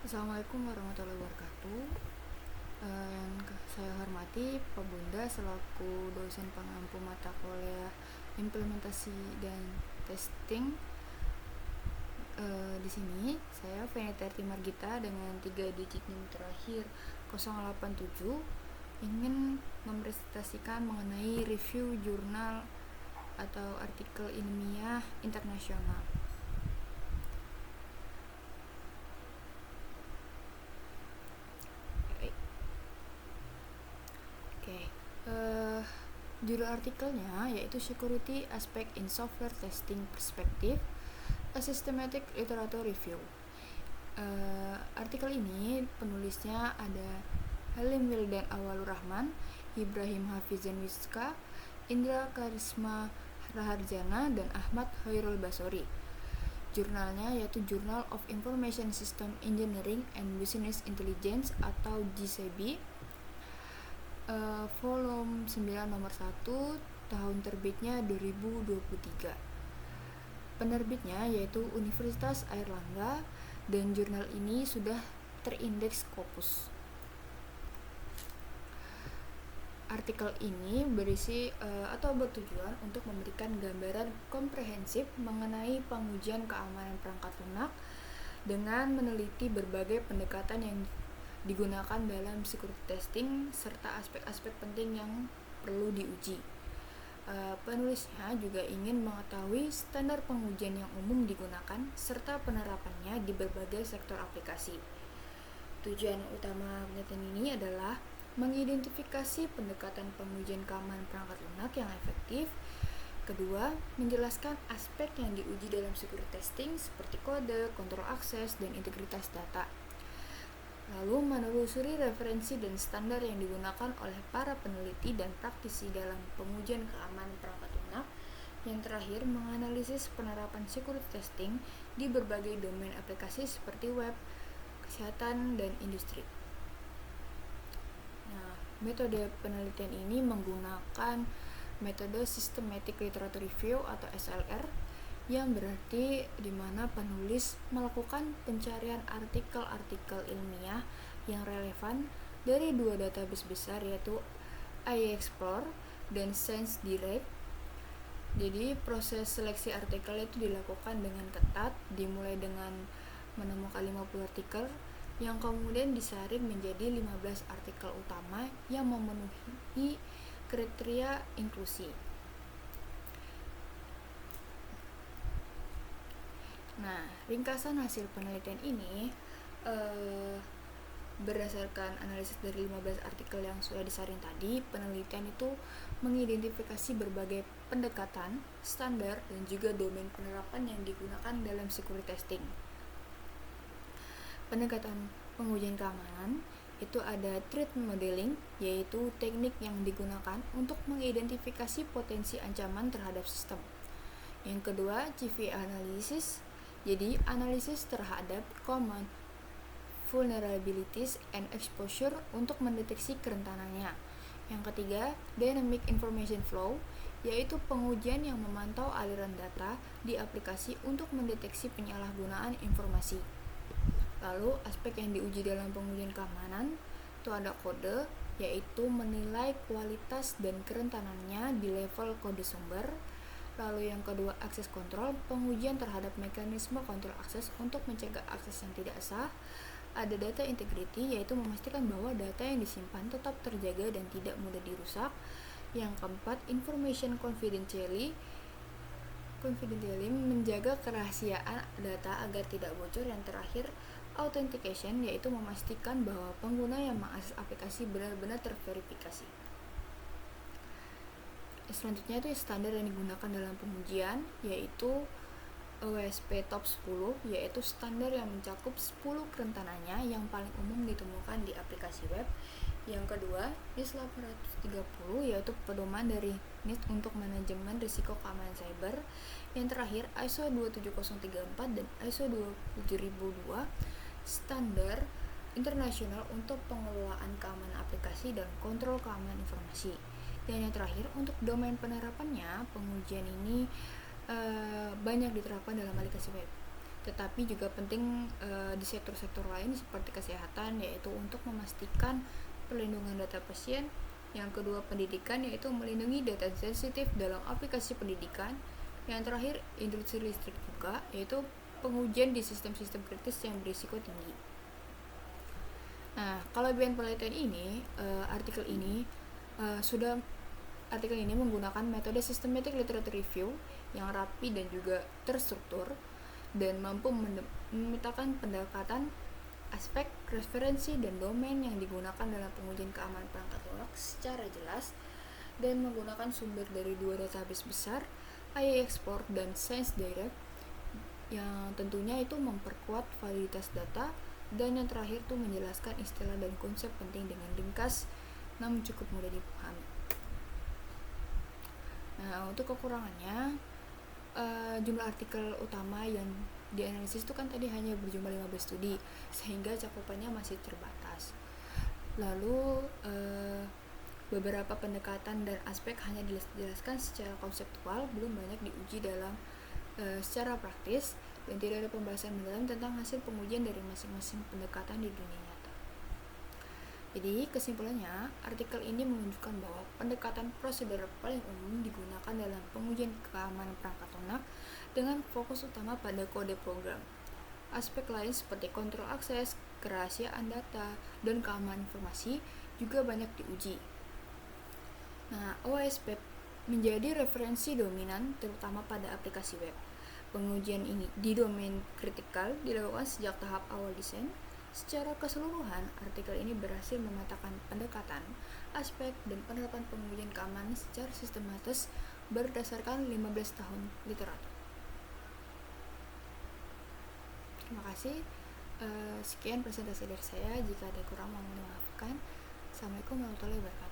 Assalamualaikum warahmatullahi wabarakatuh. Yang saya hormati Pak Bunda selaku dosen pengampu mata kuliah implementasi dan testing. Di sini saya Venita Margita dengan 3 digit NIM terakhir 087 ingin mempresentasikan mengenai review jurnal atau artikel ilmiah internasional. Judul artikelnya yaitu Security Aspect in Software Testing Perspective, a Systematic Literature Review. Artikel ini penulisnya ada Halim Wildan Awalur Rahman, Ibrahim Hafizan Wiska, Indra Karisma Raharjana, dan Ahmad Hoirul Basori. Jurnalnya yaitu Journal of Information System Engineering and Business Intelligence atau JCB, volume 9 nomor 1, tahun terbitnya 2023. Penerbitnya yaitu Universitas Airlangga, dan jurnal ini sudah terindeks Scopus. Artikel ini berisi atau bertujuan untuk memberikan gambaran komprehensif mengenai pengujian keamanan perangkat lunak dengan meneliti berbagai pendekatan yang digunakan dalam security testing serta aspek-aspek penting yang perlu diuji. Penulisnya juga ingin mengetahui standar pengujian yang umum digunakan serta penerapannya di berbagai sektor aplikasi. Tujuan utama penelitian ini adalah mengidentifikasi pendekatan pengujian keamanan perangkat lunak yang efektif. Kedua, menjelaskan aspek yang diuji dalam security testing seperti kode, kontrol akses, dan integritas data. Lalu menelusuri referensi dan standar yang digunakan oleh para peneliti dan praktisi dalam pengujian keamanan perangkat lunak. Yang terakhir, menganalisis penerapan security testing di berbagai domain aplikasi seperti web, kesehatan, dan industri. Metode penelitian ini menggunakan metode Systematic Literature Review atau SLR, yang berarti di mana penulis melakukan pencarian artikel-artikel ilmiah yang relevan dari dua database besar yaitu iExplore dan ScienceDirect. Jadi proses seleksi artikel itu dilakukan dengan ketat, dimulai dengan menemukan 50 artikel yang kemudian disaring menjadi 15 artikel utama yang memenuhi kriteria inklusi. Ringkasan hasil penelitian ini berdasarkan analisis dari 15 artikel yang sudah disaring tadi, penelitian itu mengidentifikasi berbagai pendekatan, standar, dan juga domain penerapan yang digunakan dalam security testing. Pendekatan pengujian keamanan itu ada threat modeling, yaitu teknik yang digunakan untuk mengidentifikasi potensi ancaman terhadap sistem. Yang kedua, CVE analysis, jadi analisis terhadap common vulnerabilities and exposure untuk mendeteksi kerentanannya. Yang ketiga, dynamic information flow, yaitu pengujian yang memantau aliran data di aplikasi untuk mendeteksi penyalahgunaan informasi. Lalu aspek yang diuji dalam pengujian keamanan itu ada kode, yaitu menilai kualitas dan kerentanannya di level kode sumber. Lalu yang kedua, akses kontrol, pengujian terhadap mekanisme kontrol akses untuk mencegah akses yang tidak sah. Ada data integrity, yaitu memastikan bahwa data yang disimpan tetap terjaga dan tidak mudah dirusak. Yang keempat, information confidentiality, menjaga kerahasiaan data agar tidak bocor. Yang terakhir, authentication, yaitu memastikan bahwa pengguna yang mengakses aplikasi benar-benar terverifikasi. Selanjutnya itu standar yang digunakan dalam pengujian, yaitu OSP Top 10, yaitu standar yang mencakup 10 kerentanannya yang paling umum ditemukan di aplikasi web. Yang kedua, NIST 830, yaitu pedoman dari NIST untuk manajemen risiko keamanan cyber. Yang terakhir, ISO 27034 dan ISO 27002, standar internasional untuk pengelolaan keamanan aplikasi dan kontrol keamanan informasi. Dan yang terakhir, untuk domain penerapannya, pengujian ini banyak diterapkan dalam aplikasi web. tetapi juga penting di sektor-sektor lain seperti kesehatan, yaitu untuk memastikan perlindungan data pasien. Yang kedua, pendidikan, yaitu melindungi data sensitif dalam aplikasi pendidikan. Yang terakhir, industri listrik juga, yaitu pengujian di sistem-sistem kritis yang berisiko tinggi. Nah, kelebihan penelitian ini, artikel ini menggunakan metode systematic literature review yang rapi dan juga terstruktur dan mampu memetakan pendekatan aspek, referensi, dan domain yang digunakan dalam pengujian keamanan perangkat lunak secara jelas dan menggunakan sumber dari dua database besar, IAExplore dan ScienceDirect, yang tentunya itu memperkuat validitas data, dan yang terakhir tuh menjelaskan istilah dan konsep penting dengan ringkas namun cukup mudah dipahami. Nah, untuk kekurangannya, jumlah artikel utama yang dianalisis itu kan tadi hanya berjumlah 15 studi, sehingga cakupannya masih terbatas. Lalu beberapa pendekatan dan aspek hanya dijelaskan secara konseptual, belum banyak diuji dalam secara praktis, dan tidak ada pembahasan mendalam tentang hasil pengujian dari masing-masing pendekatan di dunia nyata. Jadi kesimpulannya, artikel ini menunjukkan bahwa pendekatan prosedur paling umum digunakan dalam pengujian keamanan perangkat lunak dengan fokus utama pada kode program. Aspek lain seperti kontrol akses, kerahasiaan data, dan keamanan informasi juga banyak diuji. Nah, OSP menjadi referensi dominan terutama pada aplikasi web. Pengujian ini di domain kritikal dilakukan sejak tahap awal desain. Secara keseluruhan, artikel ini berhasil memetakan pendekatan, aspek, dan penerapan pengujian keamanan secara sistematis berdasarkan 15 tahun literatur. Terima kasih. Sekian presentasi dari saya. Jika ada kurang, mohon dimaafkan. Assalamualaikum warahmatullahi wabarakatuh.